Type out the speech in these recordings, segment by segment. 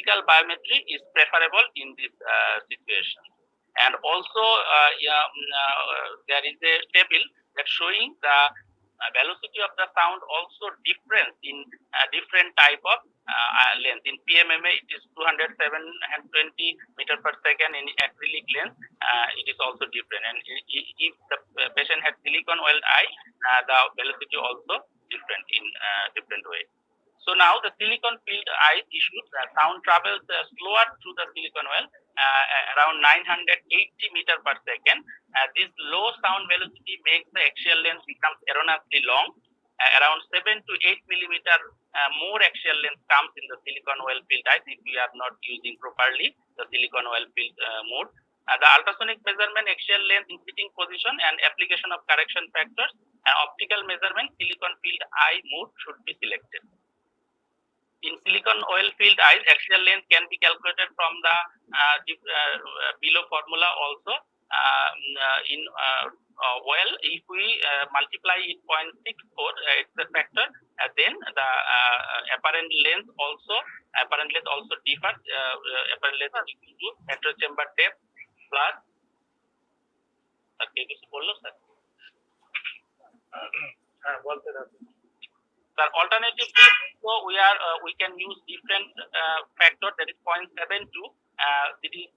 optical biometry is preferable in this situation. And also, there is a table that showing the velocity of the sound also difference in different type of length. In PMMA, it is 207 and 20 meter per second. In acrylic lens, it is also different. And if the patient has silicone oil eye, the velocity also different in different way. So now the silicone filled eye issues, sound travels slower through the silicone oil, around 980 meter per second. This low sound velocity makes the axial length becomes erroneously long. Around 7 to 8 millimeter more axial length comes in the silicone oil filled eyes if we are not using properly the silicone oil filled mode. The ultrasonic measurement, axial length in sitting position, and application of correction factors, optical measurement, silicone filled eye mode should be selected. In silicone oil filled eyes, axial length can be calculated from the below formula also. In oil, if we multiply it 0.64, it's the factor, then the apparent length also differs. Apparent length is equal to antechamber depth plus. The alternative is, so we can use different factor, that is 0.72. This is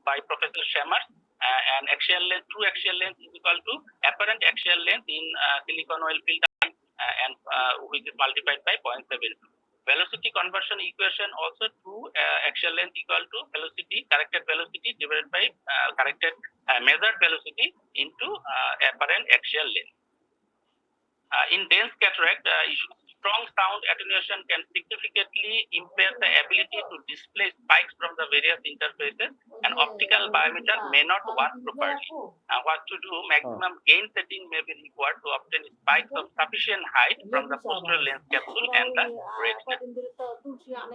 by Professor Shammers, and axial length, true axial length is equal to apparent axial length in silicone oil filled eye, and which is multiplied by 0.72. Velocity conversion equation also, true axial length equal to velocity, corrected velocity divided by corrected measured velocity into apparent axial length. In dense cataract, strong sound attenuation can significantly impair the ability to display spikes from the various interfaces, and optical biometer may not work properly. What to do? Maximum gain setting may be required to obtain spikes of sufficient height from the posterior lens capsule and the retina.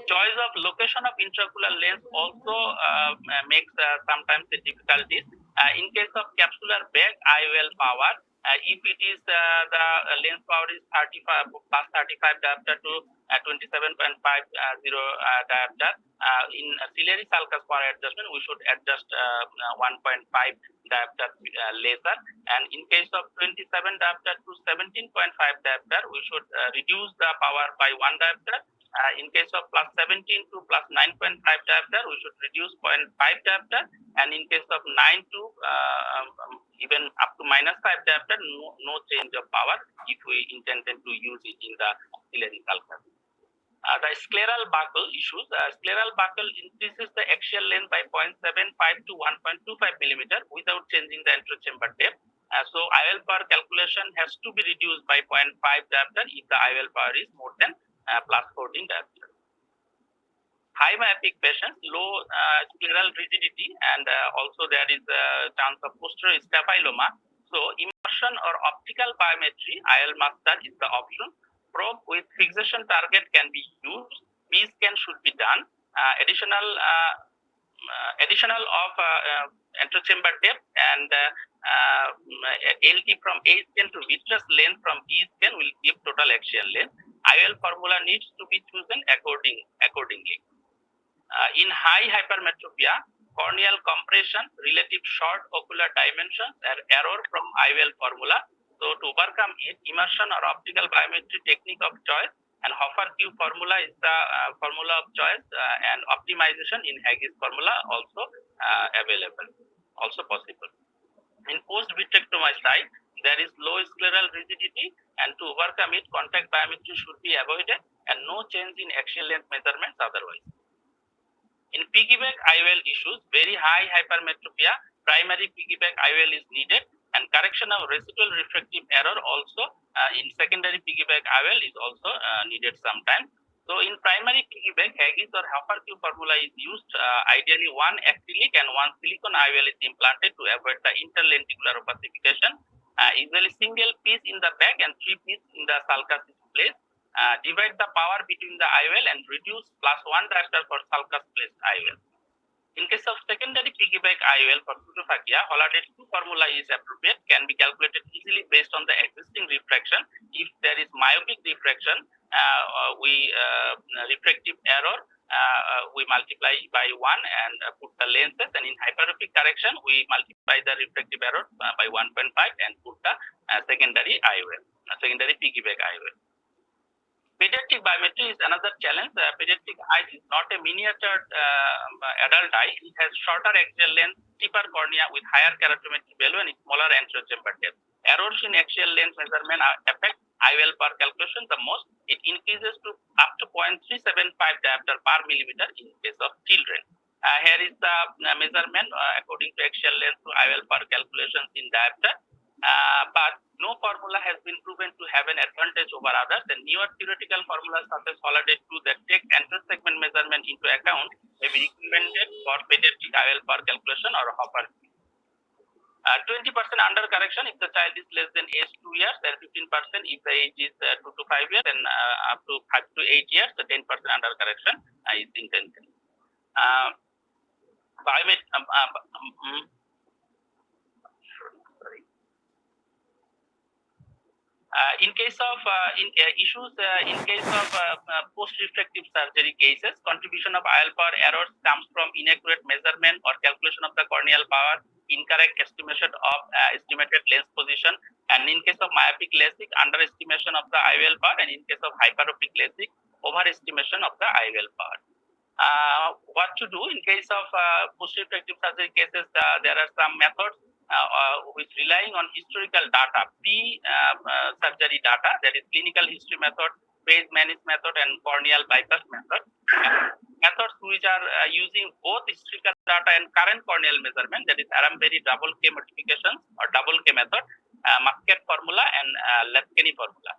Choice of location of intraocular lens also makes sometimes the difficulties. In case of capsular bag IOL power, if it is the lens power is 35 plus 35 diopter to 27.50 diopter, in ciliary sulcus power adjustment we should adjust 1.5 diopter laser, and in case of 27 diopter to 17.5 diopter we should reduce the power by 1 diopter. In case of plus 17 to plus 9.5 diopter, we should reduce 0.5 diopter, and in case of 9 to even up to minus 5 diopter, no change of power if we intended to use it in the ciliary sulcus. The scleral buckle issues. Scleral buckle increases the axial length by 0.75 to 1.25 millimeter without changing the antechamber depth. So IOL power calculation has to be reduced by 0.5 diopter if the IOL power is more than plus 14 diopter. High myopic patients, low scleral rigidity, and also there is a chance of posterior staphyloma. So immersion or optical biometry, IOL master is the option. Probe with fixation target can be used. B-scan should be done. Additional of antechamber depth and LT from A-scan to vitreous length from B-scan will give total axial length. IOL formula needs to be chosen accordingly. In high hypermetropia, corneal compression, relative short ocular dimensions, and error from IOL formula. So to overcome it, immersion or optical biometry technique of choice, and Hoffer-Q formula is the formula of choice, and optimization in Haigis formula also available, also possible. In post-vitrectomy side, there is low scleral rigidity, and to overcome it, contact biometry should be avoided, and no change in axial length measurements otherwise. In piggyback IOL issues, very high hypermetropia, primary piggyback IOL is needed, and correction of residual refractive error also in secondary piggyback IOL is also needed sometimes. So in primary piggyback, Haigis or Hoffer-Q formula is used. Ideally, one acrylic and one silicone IOL is implanted to avoid the interlenticular opacification. Usually single piece in the back and 3 pieces in the sulcus is placed. Divide the power between the IOL and reduce plus 1 diopter for sulcus placed IOL. In case of secondary piggyback IOL for pseudophakia, Holler's 2 formula is appropriate, can be calculated easily based on the existing refraction. If there is myopic refraction, we refractive error, we multiply by 1 and put the lenses, and in hyperopic correction, we multiply the refractive error by 1.5 and put the secondary IOL, secondary piggyback IOL. Pediatric biometry is another challenge. Pediatric eye is not a miniature adult eye. It has shorter axial length, steeper cornea with higher keratometry value and smaller anterior chamber depth. Errors in axial length measurement affect IOL per calculation the most. It increases to up to 0.375 diopter per millimeter in case of children. Here is the measurement according to axial length to IOL per calculations in diopter. But no formula has been proven to have an advantage over others. The newer theoretical formulas such as Holliday 2 that take anterior segment measurement into account may be recommended for pediatric IOL per calculation or Hopper. 20% under correction if the child is less than age 2 years, then 15% if the age is 2 to 5 years, and up to 5 to 8 years, the 10% under correction is intended. In case of post-refractive surgery cases, contribution of IOL power errors comes from inaccurate measurement or calculation of the corneal power, incorrect estimation of estimated lens position, and in case of myopic LASIK, underestimation of the IOL power, and in case of hyperopic LASIK, overestimation of the IOL power. What to do in case of post-refractive surgery cases? There are some methods with relying on historical data, pre-surgery data, that is clinical history method, phase managed method, and corneal bypass method. Methods which are using both historical data and current corneal measurement, that is Aramberry double K modifications or double K method, Muscat formula, and Lefkeny formula.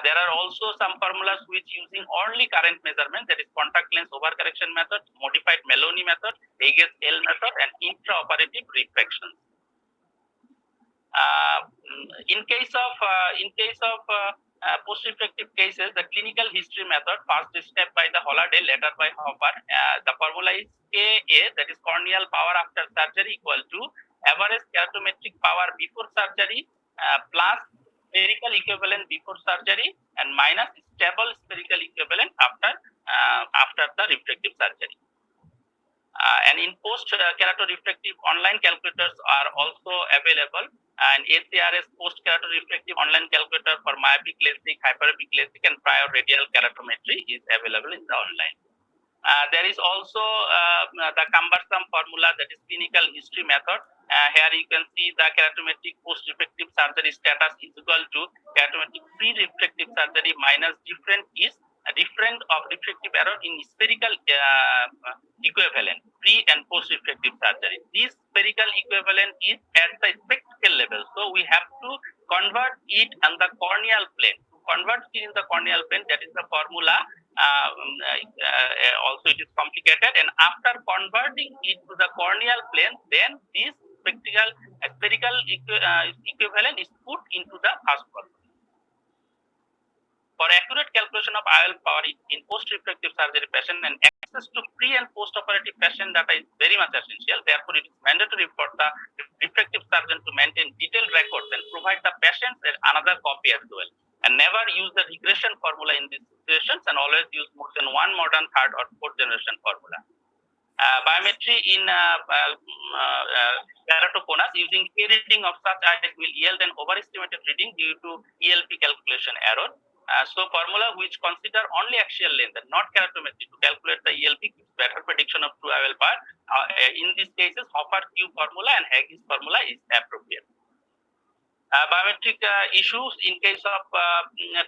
There are also some formulas which using only current measurement, that is contact lens overcorrection method, modified Melloni method, Hagues L method, and intraoperative refractions. In case of post-refractive cases, the clinical history method, first described by the Holliday, later by Hopper. The formula is KA, that is corneal power after surgery, equal to average keratometric power before surgery plus spherical equivalent before surgery and minus stable spherical equivalent after the refractive surgery. And in post-keratorefractive online calculators are also available, and ACRS post-keratorefractive online calculator for myopic LASIK, hyperopic LASIK, and prior radial keratometry is available in the online. There is also the cumbersome formula, that is clinical history method. Here you can see the keratometric post-refractive surgery status is equal to keratometric pre-refractive surgery minus different of refractive error in spherical equivalent pre and post-refractive surgery. This spherical equivalent is at the spectacle level, so we have to convert it on the corneal plane. To convert it in the corneal plane, that is the formula. Also it is complicated, and after converting it to the corneal plane, then this spherical equivalent is put into the first formula. For accurate calculation of IOL power in post-refractive surgery patient, and access to pre- and post-operative patient data is very much essential. Therefore, it is mandatory for the refractive surgeon to maintain detailed records and provide the patients another copy as well. And never use the regression formula in these situations, and always use more than one modern third or fourth generation formula. Biometry in keratoconus using K reading of such eyes will yield an overestimated reading due to ELP calculation error. So formula which consider only axial length and not keratometry to calculate the ELP gives better prediction of true IOL power. In these cases, Hopper Q formula and Hagues formula is appropriate. Biometric issues in case of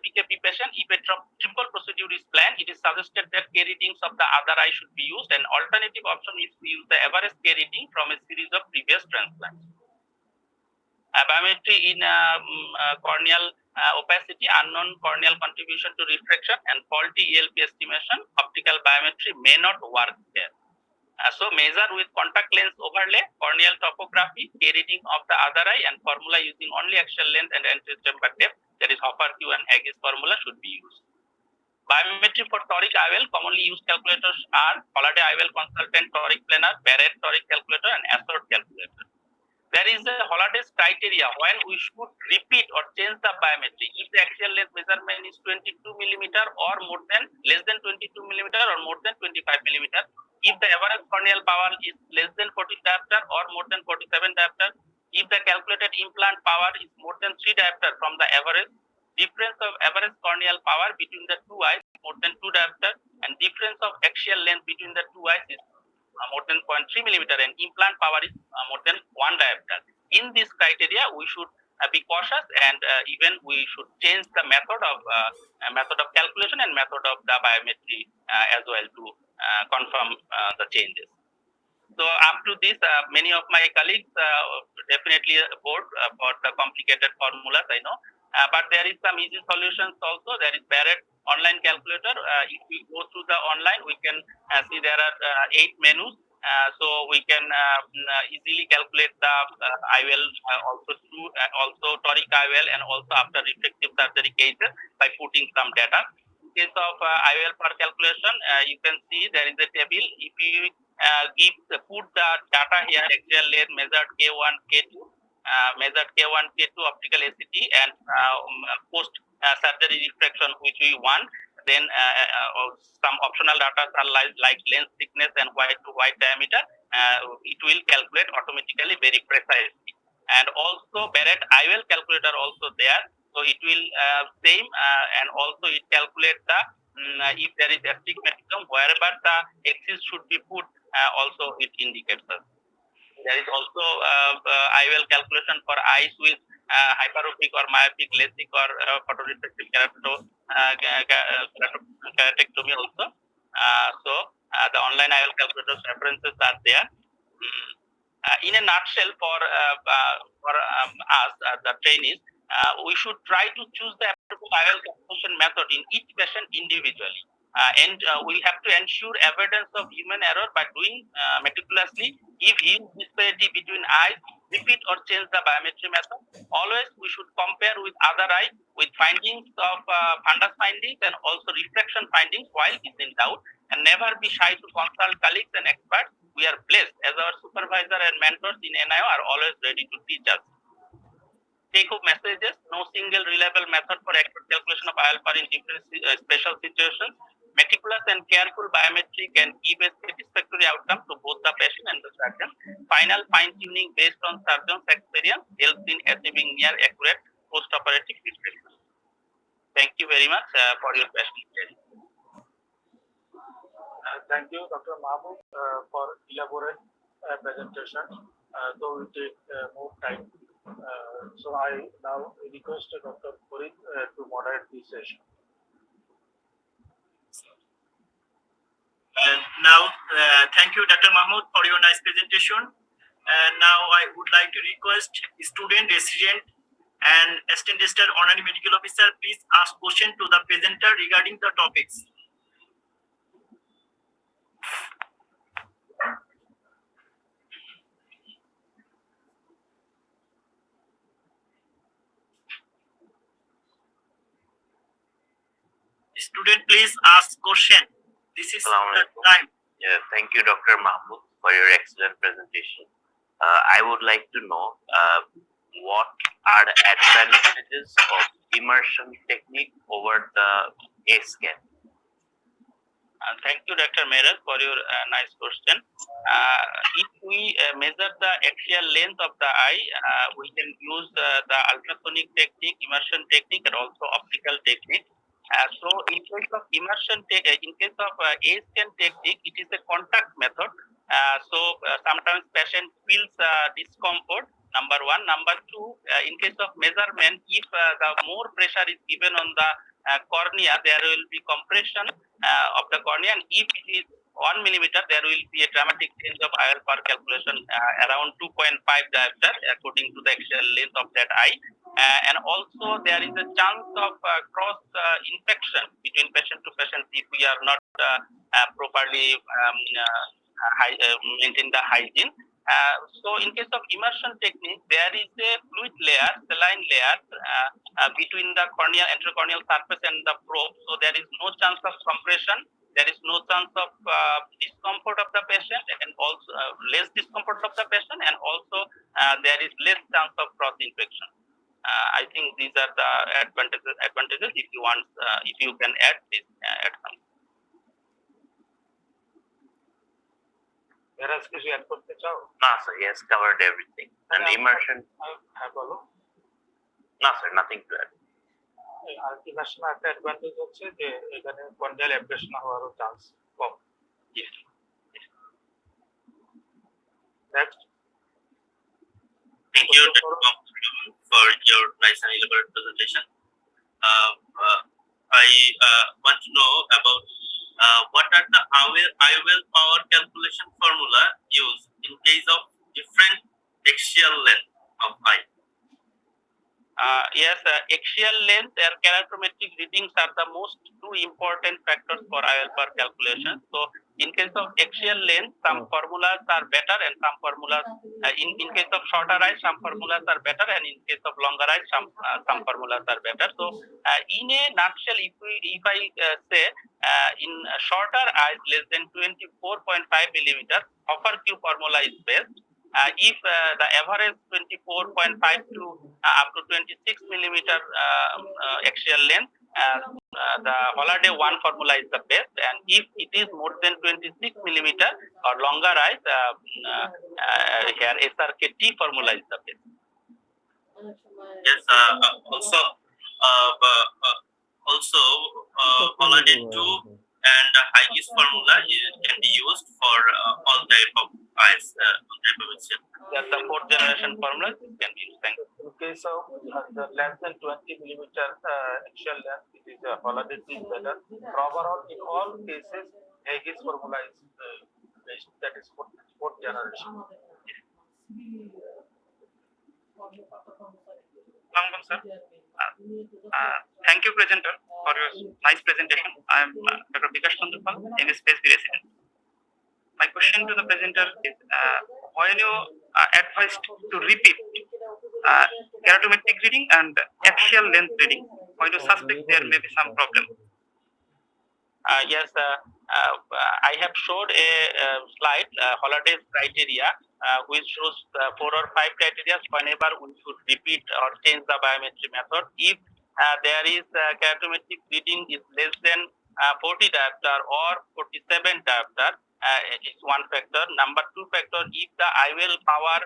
PKP patient, if a triple procedure is planned, it is suggested that K readings of the other eye should be used. An alternative option is to use the average K reading from a series of previous transplants. Biometry in corneal opacity, unknown corneal contribution to refraction, and faulty ELP estimation, optical biometry may not work there. So measure with contact lens overlay, corneal topography, K reading of the other eye, and formula using only axial length and anterior chamber depth, that is Hopper Q and Hagues formula should be used. Biometry for toric IOL, commonly used calculators are Holaday IOL Consultant Toric Planar, Barrett Toric Calculator, and Assort Calculator. There is a Holaday's criteria when we should repeat or change the biometry. If the axial length measurement is 22 millimeter or more than less than 22 millimeter or more than 25 millimeter. If the average corneal power is less than 40 diopter or more than 47 diopter. If the calculated implant power is more than 3 diopter from the average. Difference of average corneal power between the two eyes more than 2 diopter, and difference of axial length between the two eyes is more than 0.3 millimeter, and implant power is more than 1 diopter. In this criteria, we should be cautious, and even we should change the method of calculation and method of the biometry as well to confirm the changes. So up to this, many of my colleagues definitely bored for the complicated formulas, I know. But there is some easy solutions also. There is Barrett online calculator. If we go through the online, we can see there are 8 menus. So we can easily calculate the IOL also toric IOL, and also after refractive surgery cases by putting some data. In case of IOL per calculation, you can see there is a table. If you put the data here, axial length measured K1, K2, measured K1, K2 optical ACT, and post surgery refraction which we want. Then some optional data are like lens thickness and white to white diameter. It will calculate automatically very precisely. And also Barrett IOL calculator also there. So it will same and also it calculates the if there is astigmatism, wherever the axis should be put, also it indicates us. There is also IOL calculation for eyes with hyperopic or myopic, LASIK or photorefractive keratectomy also. So the online IOL calculator references are there. In a nutshell, for us, the trainees, we should try to choose the appropriate IOL calculation method in each patient individually. And we have to ensure avoidance of human error by doing meticulously. If huge disparity between eyes, repeat or change the biometry method. Always we should compare with other eye with findings of fundus findings and also refraction findings while is in doubt, and never be shy to consult colleagues and experts. We are blessed as our supervisor and mentors in NIO are always ready to teach us. Take-home messages: no single reliable method for accurate calculation of IOL in different special situations. Meticulous and careful biometry can give a satisfactory outcome to both the patient and the surgeon. Final fine-tuning based on surgeon's experience helps in achieving near accurate post-operative refraction. Thank you very much for your question. Thank you, Dr. Mahmood, for elaborate presentation. Though it take more time. So I now request Dr. Purit to moderate this session. Thank you, Dr. Mahmood, for your nice presentation. Now I would like to request student, resident, and assistant district honorary medical officer, please ask question to the presenter regarding the topics. Student, please ask question. This is the time. Yeah, thank you, Dr. Mahmood, for your excellent presentation. I would like to know what are the advantages of immersion technique over the A-scan? Thank you, Dr. Mehraj, for your nice question. If we measure the axial length of the eye, we can use the ultrasonic technique, immersion technique, and also optical technique. So in case of A-scan technique, it is a contact method. So sometimes patient feels discomfort. Number one. Number two, in case of measurement, if the more pressure is given on the cornea, there will be compression of the cornea, and if it is 1 millimeter, there will be a dramatic change of IOL per calculation around 2.5 diopter according to the axial length of that eye. And also there is a chance of cross infection between patient to patient if we are not properly maintain the hygiene. So in case of immersion technique, there is a fluid layer, saline layer between the corneal, enterocorneal surface and the probe. So there is no chance of compression. There is no chance of discomfort of the patient, and also less discomfort of the patient, and also there is less chance of cross infection. I think these are the advantages. If you want, if you can add this, add some. Whereas কিছু add করতে চাও? No, sir. He has covered everything. And immersion. হ্যাঁ বলো। No, sir. Nothing to add. আর immersion একটা advantage হচ্ছে যে এখানে কর্নিয়াল অ্যাব্রেশন হওয়ারও চান্স কম। Yes. Next. Thank you, Dr. Mahmood, for your nice and elaborate presentation. I want to know about what are the IOL power calculation formula used in case of different axial length of eye. Yes, axial length and keratometric readings are the most two important factors for IOL power calculation. So in case of axial length, some formulas are better, and some formulas in case of shorter eyes, some formulas are better, and in case of longer eyes, some formulas are better. So in a nutshell, if I say in shorter eyes less than 24.5 millimeter, upper Q formula is best. If the average 24.5 to up to 26 millimeter axial length, the Holiday 1 formula is the best, and if it is more than 26 millimeter or longer eyes, here SRKT formula is the best. Yes, also Holiday 2 and Higis formula can be used for all type of eyes, all type of axial. That's the fourth generation formula can be used. Thank you. In case of the less than 20 millimeter axial length, it is Holiday is better. Overall, in all cases, Haigis formula is best. That is fourth generation. Welcome, sir. Thank you, presenter, for your nice presentation. I am Dr. Bikash Chandrapal, MSPSB resident. My question to the presenter is, when you advised to repeat keratometric reading and axial length reading, when you suspect there may be some problem? Yes, I have showed a slide, Holiday's criteria, which shows 4 or 5 criteria whenever we should repeat or change the biometry method. If there is keratometric reading is less than 40 diopter or 47 diopter, is one factor. Number 2 factor, if the IOL power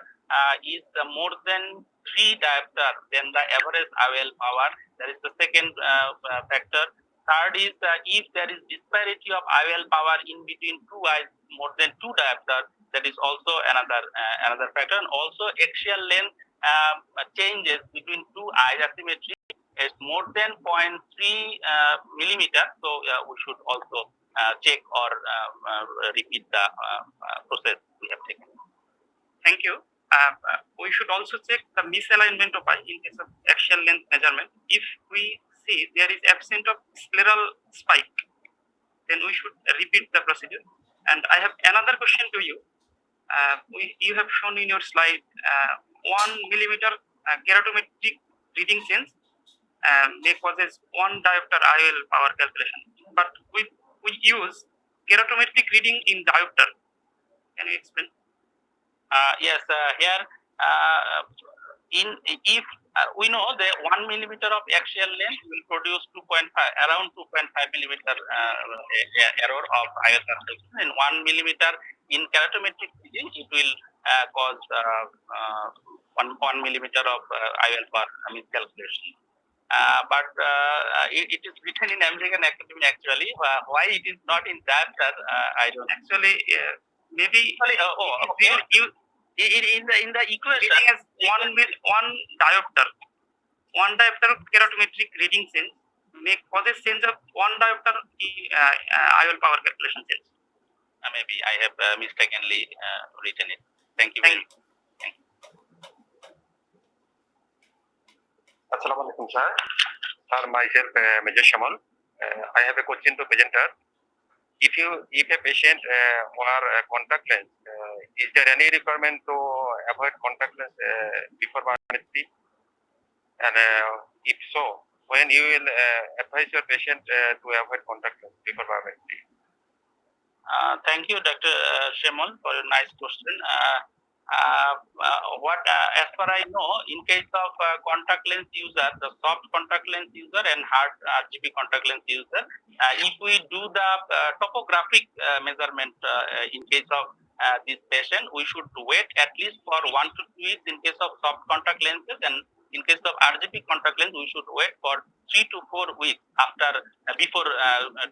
is more than 3 diopter than the average IOL power, that is the second factor. Third is if there is disparity of IOL power in between two eyes more than 2 diopter, that is also another factor. And also axial length changes between two eyes asymmetry is more than 0.3 millimeter. So we should also check or repeat the process we have taken. Thank you. We should also check the misalignment of eye in case of axial length measurement. If we see there is absence of scleral spike, then we should repeat the procedure. And I have another question to you. You have shown in your slide 1 millimeter keratometric reading change may causes 1 diopter IOL power calculation, but we use keratometric reading in diopter. Can you explain? Yes, here if we know that 1 millimeter of axial length will produce around 2.5 millimeter error of IOL calculation, and 1 millimeter in keratometric reading it will cause 1 millimeter of IOL power miscalculation. But it is written in American Academy actually. Why it is not in that? I don't Actually, maybe in the equation reading as 1 diopter. 1 diopter keratometric reading change may causes change of 1 diopter IOL power calculation change. Maybe I have mistakenly written it. Thank you very much. Assalamu alaikum, sir. Sir, myself, Major Shamal. I have a question to presenter. If a patient wear contact lens is there any requirement to avoid contact lens before biometry? And if so, when you will advise your patient to avoid contact lens before biometry? Thank you, Dr. Shemal, for your nice question. As far I know, in case of contact lens user, the soft contact lens user and hard RGB contact lens user, if we do the topographic measurement in case of this patient, we should wait at least for 1 to 2 weeks in case of soft contact lenses, and in case of RGB contact lens, we should wait for 3 to 4 weeks after before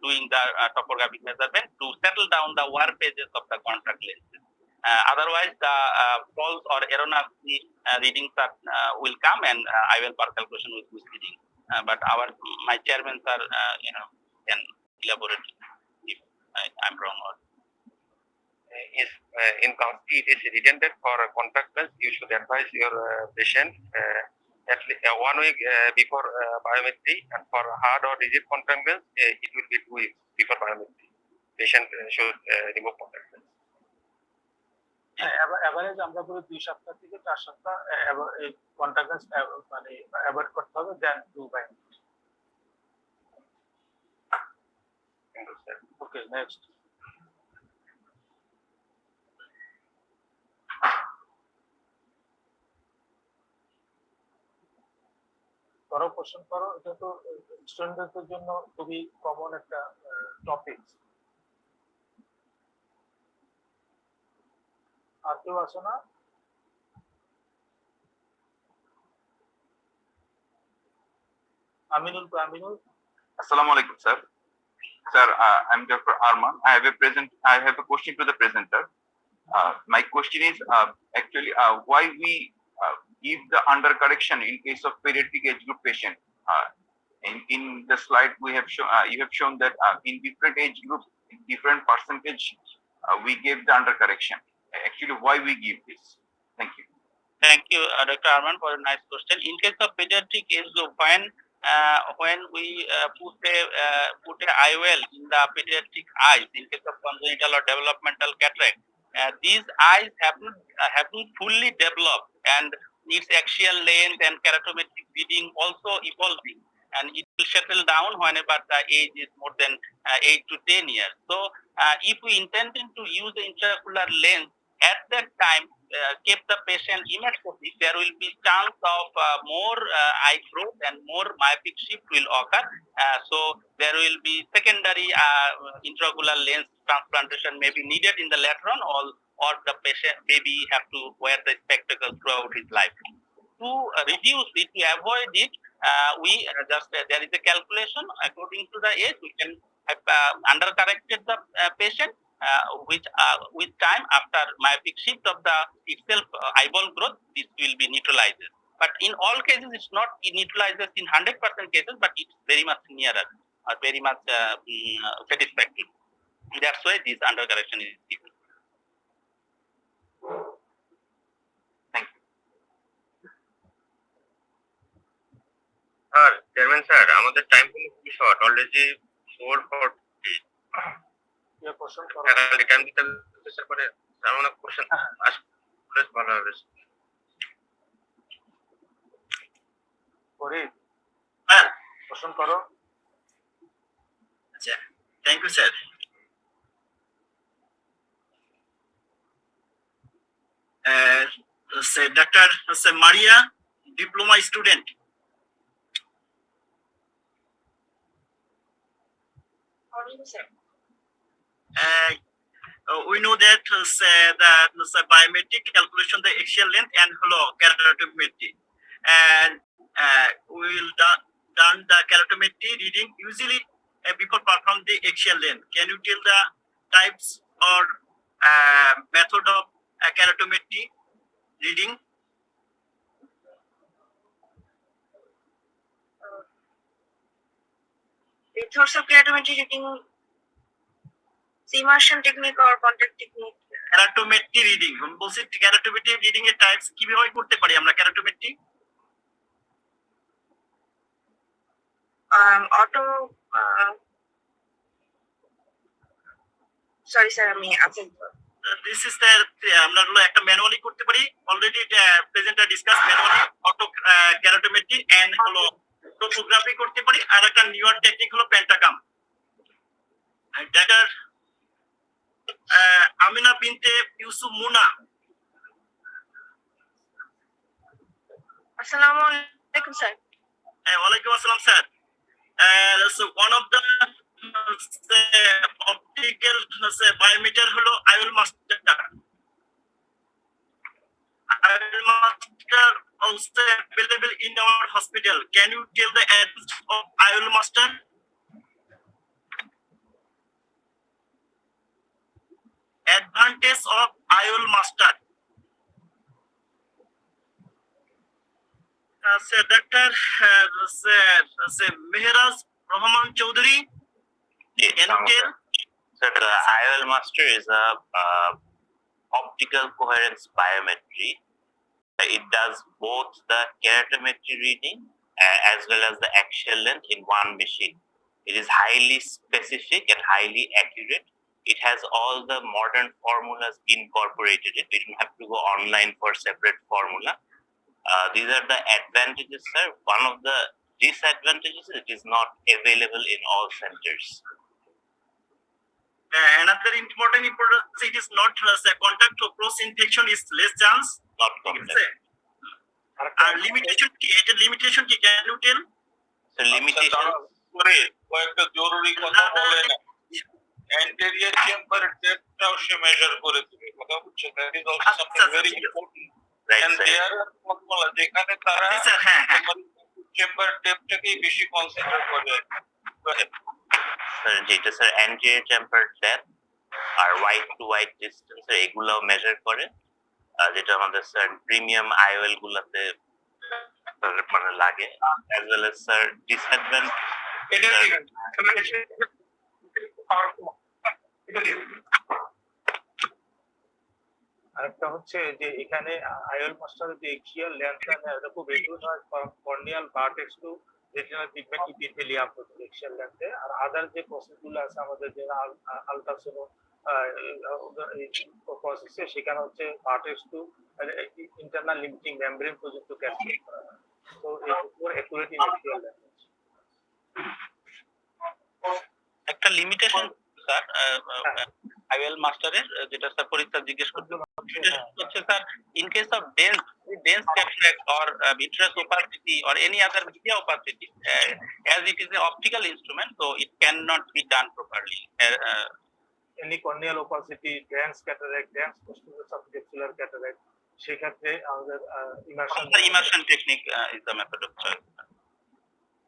doing the topographic measurement to settle down the warp edges of the contact lenses. Otherwise, the false or erroneous readings will come, and I will per calculation with misleading. But my chairmen are can elaborate if I'm wrong or. Is in country it is redundant for contact lens, you should advise your patient at least 1 week before biometry, and for hard or rigid contact lens it will be 2 weeks before biometry. Patient should remove contact lens. Average আমরা বলি 2 সপ্তাহ থেকে 4 সপ্তাহ এই contact lens মানে avoid করতে হবে দেন two by. Okay, next. করো, কোশ্চেন করো। এটা তো স্টুডেন্টদের জন্য খুবই কমন একটা টপিক। আর কেউ আছে না? Aminul. Assalamu alaikum, sir. Sir, I'm Dr. Arman. I have a question to the presenter. My question is actually why we give the undercorrection in case of pediatric age group patient. In the slide we have shown, you have shown that in different age groups, different percentage, we gave the undercorrection. Actually, why we give this? Thank you. Thank you, Dr. Arman, for a nice question. In case of pediatric age group, when we put a IOL in the pediatric eyes, in case of congenital or developmental cataract, these eyes have not fully developed, and its axial length and keratometric reading also evolving, and it will settle down whenever the age is more than 8 to 10 years. So, if we intended to use the intraocular lens at that time, keep the patient emmetrophic, there will be chance of more eye growth and more myopic shift will occur. So there will be secondary intraocular lens transplantation may be needed in the later on, or the patient maybe have to wear the spectacles throughout his life. To reduce it, to avoid it, we there is a calculation according to the age. We can have undercorrected the patient, which with time after myopic shift of the itself eyeball growth, this will be neutralized. But in all cases, it's not neutralizes in 100% cases, but it's very much nearer or very much satisfactory. That's why this undercorrection is given. Thank you. Chairman sir, আমাদের time কিন্তু খুবই short, already 4:40। ইয়া question করো। Time দিতে sir করে আমার question আসলে ভালো হবে। ফরিদ, হ্যাঁ, কোশ্চেন করো। আচ্ছা, thank you sir. Dr. Maria, diploma student. We know that the biometric calculation, the axial length and keratometry, and we will done the keratometry reading usually before perform the axial length. Can you tell the types or method of keratometry reading? Methods of keratometry reading, immersion technique or contact technique. Keratometry reading, বলছি keratometry reading এর types কিভাবে করতে পারি আমরা keratometry? Auto sorry sir, আমি this is the আমরা হলো একটা ম্যানুয়ালি করতে পারি already presenter discuss manually auto keratometry and হলো টোপোগ্রাফি করতে পারি আর একটা নিউয়ার টেকনিক হলো Pentacam doctor Amina Binte Yusuf Muna Assalamu alaikum, sir. ওয়ালাইকুম আসসালাম sir so one of the optical biometer হলো IOL master also available in our hospital. Can you tell the address of IOL master? Advantage of IOL master. Sir, Dr. Mehraj Rahman Chaudhary. Can you tell? So the IOL Master is a optical coherence biometry. It does both the keratometry reading as well as the axial length in one machine. It is highly specific and highly accurate. It has all the modern formulas incorporated. We don't have to go online for separate formula. These are the advantages, sir. One of the disadvantages, it is not available in all centers. Another important it is not contact or cross infection is less chance. Not contact. Limitation কি এটা limitation কি can you tell? So limitation. করে কয়েকটা জরুরি কথা বলেন anterior chamber depthটাও সে measure করে তুমি কথা বুঝছো that is also something very important Right, and sir. there are formula যেখানে তারা স্যার হ্যাঁ হ্যাঁ chamber depthটাকেই বেশি কনসিডার করে Sir, যেটা স্যার anterior chamber depth আর white to white distance এগুলো মেজার করে যেটা আমাদের স্যার প্রিমিয়াম IOL গুলাতে মানে লাগে as well as sir disadvantage এটা আরেকটা হচ্ছে যে এখানে আইওএল মাস্টারের যে এক্সিয়াল লেন্থটা এটা খুব রেডিউস হয় corneal vertex to retinal pigment epithelium axial লেন্থে আর আদার যে প্রসেসগুলো আছে আমাদের যে আলট্রাসোনো প্রসেসে সেখানে হচ্ছে vertex to internal limiting membrane পর্যন্ত ক্যাপচার করা হয় তো এর উপর অ্যাকুরেট ইন এক্সিয়াল লেন্থ একটা লিমিটেশন স্যার আইওএল মাস্টারের যেটা স্যার পরীক্ষা জিজ্ঞেস করতে হচ্ছে sir in case of dense cataract or vitreous opacity or any other media opacity as it is an optical instrument so it cannot be done properly any corneal opacity dense cataract dense posterior subcapsular cataract সেক্ষেত্রে আমাদের immersion technique is the method of choice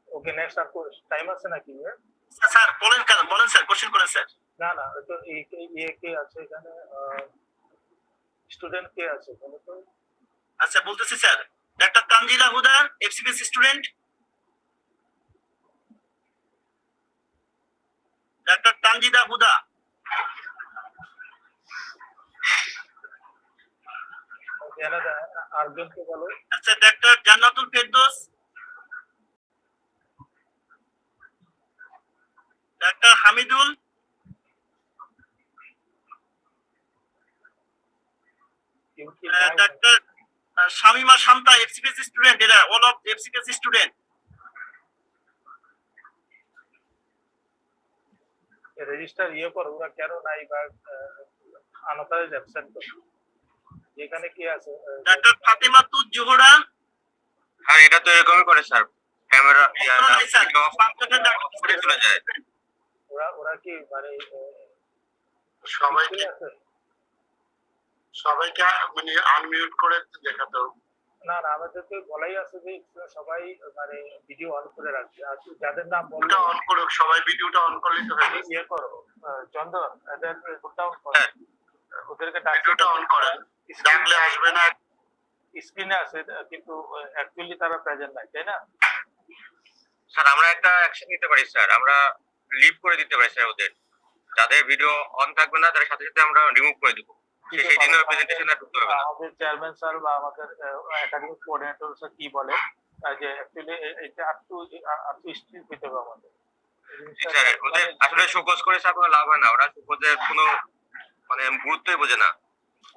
okay next আর time আছে নাকি sir বলেন sir question করেন sir না না তো এই কে আছে এখানে স্টুডেন্ট কে আছে বলো তো আচ্ছা বলতেছি sir doctor Tanjila Huda FCPS student doctor Tanjida Huda যারা আরজন কে বলো আচ্ছা doctor Jannatul Ferdous doctor Hamidul doctor Shamima Shanta FCPS student এরা all of FCPS student register করো ওরা কেন নাই বা আনঅথরাইজড অ্যাবসেন্ট যেখানে কি আছে ডাক্তার ফাতেমা তুজ জোহরা হ্যাঁ এটা তো এরকমই করে স্যার ক্যামেরা চলে যায় ওরা কি মানে সবাইকে মানে আনমিউট করে দেখাতে হবে না না আমাদেরকে বলাই আছে যে সবাই মানে ভিডিও অন করে রাখবে আর যাদের নাম বললে অন করো সবাই ভিডিওটা অন করলেই তো হয়ে যাবে করো চন্দন এদের ডাউন করো ওদেরকে ভিডিওটা অন করেন ডাকলে আসবে না স্ক্রিনে আছে কিন্তু অ্যাকচুয়ালি তারা প্রেজেন্ট নাই তাই না স্যার আমরা একটা অ্যাকশন নিতে পারি স্যার আমরা লিভ করে দিতে পারি স্যার ওদের যাদের ভিডিও অন থাকবে না তার সাথে সাথে আমরা রিমুভ করে দেব সেই দিনের প্রেজেন্টেশনে ঢুকতে হবে না আমাদের চেয়ারম্যান স্যার বা আমাদের একাডেমিক কোঅর্ডিনেটর স্যার কি বলে যে অ্যাকচুয়ালি এটা আপ টু স্ট্রিক্ট হতে হবে আমাদের স্যার ওদের আসলে শোকজ করে স্যার কোনো লাভ হয় না ওরা শোকজের কোনো মানে গুরুত্বই বোঝে না,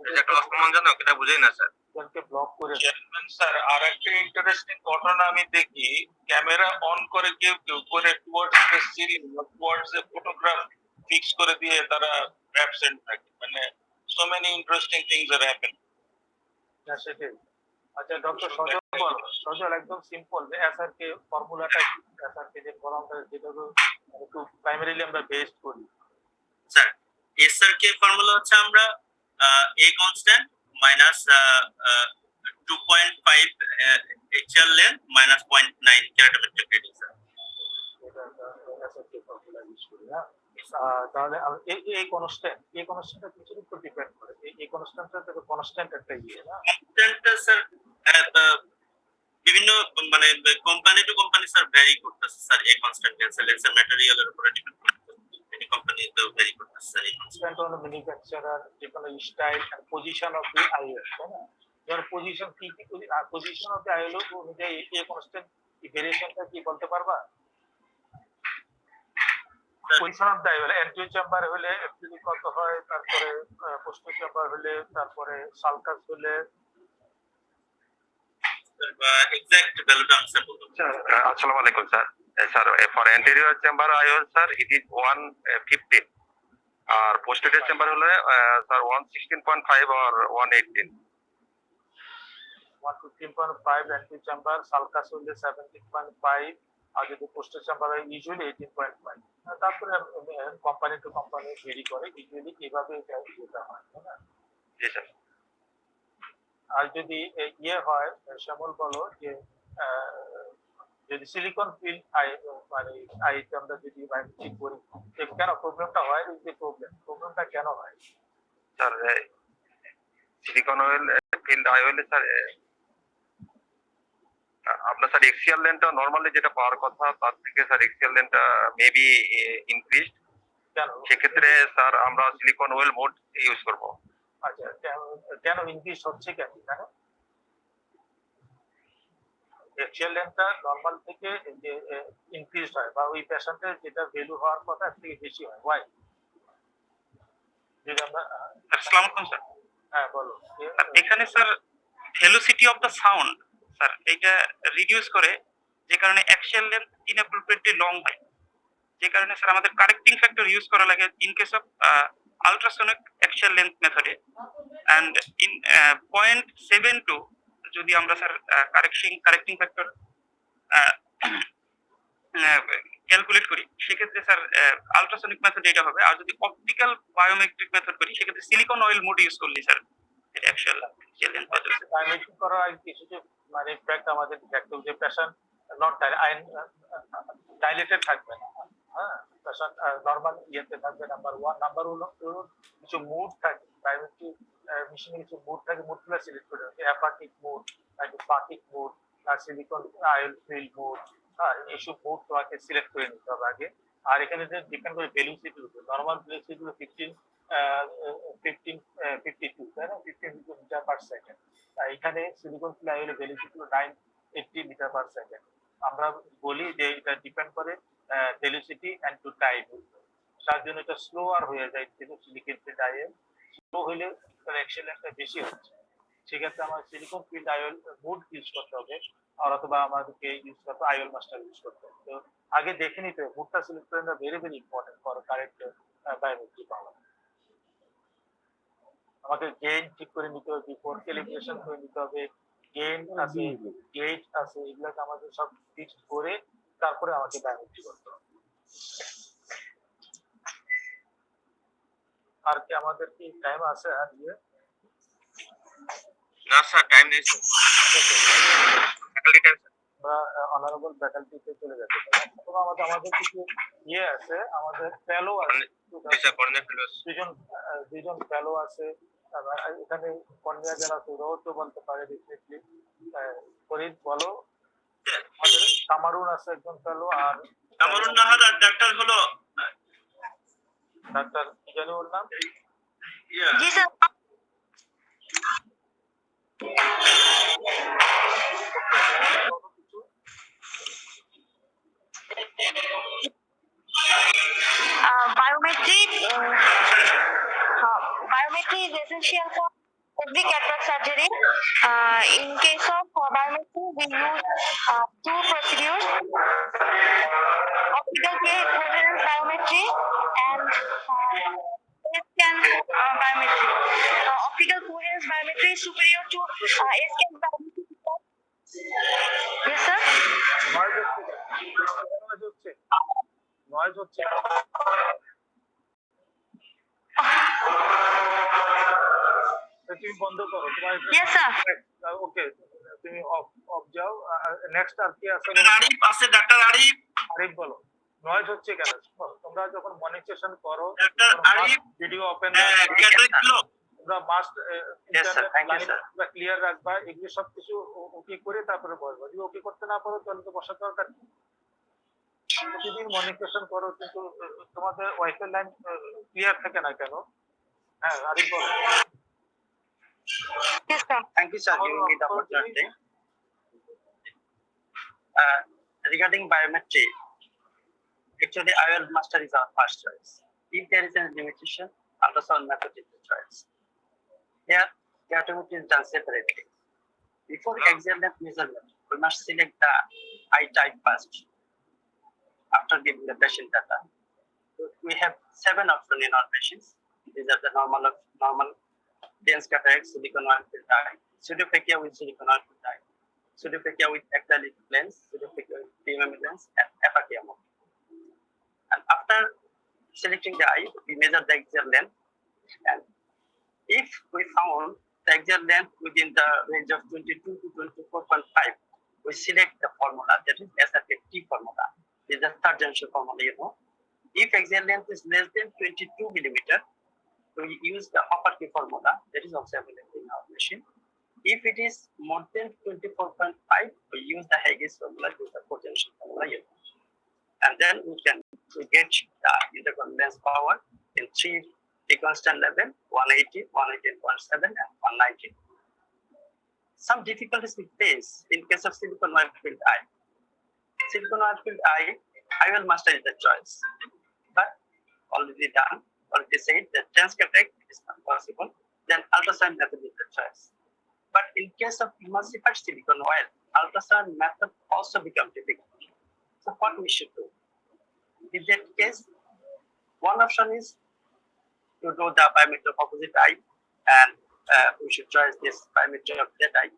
এটা একটা অসম্মানজনক, এটা বুঝেই না স্যার। ওদেরকে ব্লক করে চেয়ারম্যান স্যার, আর একটা ইন্টারেস্টিং ঘটনা আমি দেখি, ক্যামেরা অন করে কেউ কেউ করে towards the ceiling towards the photograph fix করে দিয়ে তারা অ্যাবসেন্ট থাকে, মানে so many interesting things are happen. না সেটাই। আচ্ছা ডক্টর সজল বল, সজল একদম সিম্পল যে এসআরকে ফর্মুলাটা কি, এসআরকে যে ফর্মুলাটা যেটা একটু প্রাইমারিলি আমরা বেস্ট করি। স্যার এসআরকে ফর্মুলা হচ্ছে আমরা a constant minus 2.5 axial length minus 0.9 characteristic radius sir. এটা এসআরকে ফর্মুলা ইউজ করি। হ্যাঁ তাহলে এই কনস্ট্যান্টটা কিছুর উপর ডিপেন্ড করে, এই কনস্ট্যান্টটা তো কনস্ট্যান্ট একটা ইয়ে না। কনস্ট্যান্টটা স্যার বিভিন্ন মানে company to company sir vary করতেছে স্যার। এই কনস্ট্যান্ট লেন্সের ম্যাটেরিয়ালের উপরে ডিপেন্ড করতেছে, এই কোম্পানিতে ভ্যারি করতেছে স্যার। এই কনস্ট্যান্ট হলো ম্যানুফ্যাকচারার যে কোনো style and position of the IL, তাই না? যার পজিশন কি পজিশন অফ দি আইএল অনুযায়ী এই কনস্ট্যান্ট কি ভেরিয়েশনটা কি বলতে পারবা? Position of the IL entry chamber হলে অ্যাকচুয়ালি কত হয়, তারপরে পোস্ট চেম্বার হলে, তারপরে সালকাস হলে এক্সাক্ট ভ্যালুটা আমি স্যার বলতে স্যার আসসালামু আলাইকুম sir. Sir for anterior chamber IOL sir it is 115, আর পোস্টেরিয়র চেম্বার হলে sir 116.5 or 118। 115.5 anterior chamber, sulcus হলে 17.5, আর যদি পোস্ট চেম্বার হয় ইউজুয়ালি 18.5। তারপরে কোম্পানি টু কোম্পানি ভেরি করে, ইউজুয়ালি এইভাবে এটা হয়, তাই না? জি স্যার। আর যদি ইয়ে হয় শ্যামল বলো যে যদি সিলিকন ফিল মানে আমরা যদি ঠিক করি, কেন প্রবলেমটা হয়? যে প্রবলেমটা কেন হয় sir silicone oil filled IOL sir আপনার স্যার এক্সিয়াল লেনটা নরমালি যেটা পাওয়ার কথা তার থেকে স্যার এক্সিয়াল লেনটা মেবি ইনক্রিজড, কেন? সেক্ষেত্রে স্যার আমরা সিলিকন অয়েল মোড ইউজ করব। আচ্ছা কেন ইনক্রিজ হচ্ছে কেন জানো? এক্সিয়াল লেনটা নরমাল থেকে যে ইনক্রিজ হয় বা ওই পেশেন্টের যেটা ভ্যালু হওয়ার কথা তার থেকে বেশি হয়, ওয়াই? যদি আমরা আসসালামু আলাইকুম স্যার। হ্যাঁ বলো। এখানে sir velocity of the sound sir এটা রিডিউস করে, যে কারণে অ্যাকশন লেন্থ ইনঅ্যাপ্রোপ্রিয়েটলি লং হয়, যে কারণে স্যার আমাদের কারেক্টিং ফ্যাক্টর ইউজ করা লাগে in case of ultrasonic action length মেথডে। অ্যান্ড ইন 0.72 যদি আমরা স্যার কারেক্টিং ফ্যাক্টর ক্যালকুলেট করি, সেক্ষেত্রে স্যার আলট্রাসোনিক মেথড এটা হবে। আর যদি অপটিক্যাল বায়োমেট্রিক মেথড করি, সেক্ষেত্রে সিলিকন অয়েল মোড ইউজ করলে স্যার এটা অ্যাকচুয়াল লেন্থ পাওয়া যাবে। ডাইমেট্রিক করার আগে কিছু যে মানে ইনফ্যাক্ট আমাদের দেখতে যে পেশেন্ট নট ডাইলেটেড থাকবে না, হ্যাঁ পেশেন্ট নরমাল ইয়েতে থাকবে। নাম্বার হলো কিছু মুড থাকে, ডাইমেট্রিক মেশিনে কিছু মুড থাকে, মুডগুলো সিলেক্ট করে অ্যাপাটিক মুড, নাকি পাটিক মুড, না সিলিকন আয়েল ফিল মুড, হ্যাঁ এইসব মুড তোমাকে সিলেক্ট করে নিতে হবে আগে। আর এখানে যে ডিপেন্ড করে ভেলোসিটির উপর, নরমাল ভেলোসিটি হলো 52, তাই না? 15 মিটার পার সেকেন্ড। এখানে সিলিকন ফিল আয়েলের ভেলোসিটি হলো 980 মিটার পার সেকেন্ড। আমরা বলি যে এটা ডিপেন্ড করে ভেলোসিটি এন্ড টু টাইম, তার জন্য এটা স্লো আর হয়ে যায়। সিলিকন ফিল্ড আয়েল স্লো হলে তার অ্যাকশন লেন্থটা বেশি হচ্ছে, সেক্ষেত্রে আমার সিলিকন ফিল্ড আয়েল মুড ইউজ করতে হবে, আর অথবা আমাদেরকে ইউজ করতে আয়েল মাস্টার ইউজ করতে হবে। তো আগে দেখে নিতে হবে মুডটা সিলেক্ট করে নেওয়া very very important for correct biometry পাওয়া। আমাকে গেইন ঠিক করে নিতে হবে, বিফোর ক্যালিব্রেশন করে নিতে হবে, গেইন আছে গেট আছে, এগুলোকে আমাদের সব ফিক্সড করে তারপরে আমাকে বায়োমেট্রি করতে হবে। আর কি আমাদের কি টাইম আছে? আর ইয়ে না স্যার টাইম নেই স্যার, ফ্যাকাল্টি টাইম স্যার। আমরা অনারেবল ফ্যাকাল্টিতে চলে যেতে পারি, অথবা আমাদের কিছু ইয়ে আছে, আমাদের ফেলো আছে, দুজন ফেলো আছে এখানে। কর্নিয়া যারা আছে ওরাও তো বলতে পারে ডেফিনেটলি। ফরিদ বলো। আমাদের কামারুন আছে একজন ফেলো, আর কামরুন নাহার আর ডাক্তার হলো ডাক্তার কি জানি ওর নাম? জি sir. Biometric biometry is essential for every cataract surgery. In case of biometry, we use two procedures: optical coherence biometry and scan biometry. Optical coherence biometry is superior to scan biometry. Yes, sir. Noise হচ্ছে তুমি বন্ধ করো তোমার Yes, sir. ওকে তুমি of যাও next আর কি আছে আরিফ আছে, ডাক্তার আরিফ। আরিফ বলো নয়েজ হচ্ছে কেন তোমরা যখন মনিটরেশন করো doctor Arif, video open cataract গুলো তোমরা must Yes, sir. Thank you, sir. Clear রাখবা এগুলো সবকিছু ওকে করে তারপরে বসবা যদি ওকে করতে না পারো তাহলে তো বসার দরকার নেই। প্রতিদিন মনিটরেশন করো কিন্তু তোমাদের ওয়াইফাই লাইন ক্লিয়ার থাকে না কেন? হ্যাঁ আরিফ বলো। Yes, sir. Thank you, sir, giving me the opportunity. Regarding biometry, actually, IOL master is our first choice. If there is a limitation, ultrasound method is the choice. Here, keratometry is done separately. Before axial length measurement, we must select the eye type first. After giving the patient data, we have 7 options in our patients. These are the normal dense cataract, silicone oil filled eye, pseudophakia with silicone oil filled eye, pseudophakia with acrylic lens, pseudophakia with PMMA lens, and aphakia mode. And after selecting the eye, we measure the axial length, and if we found the axial length within the range of 22 to 24.5, we select the formula, that is SRKT formula. This is the third generation formula, you know. If axial length is less than 22 millimeter, we use the Hopper-K formula, that is also available in our machine. If it is more than 24.5, we use the Haigis formula, which is the fourth generation formula, you know. And then we get the integral lens power in 3 constant level, 180, 118.7, and 190. Some difficulties we face in case of silicone oil filled eye. Silicone oil filled eye, IOL master is the choice. But already done, already said that dense cataract is not possible, then ultrasound method is the choice. But in case of emulsified silicone oil, ultrasound method also becomes difficult. So what we should do? In that case, one option is to do the biometry of opposite eye, and we should choose this biometry of that eye.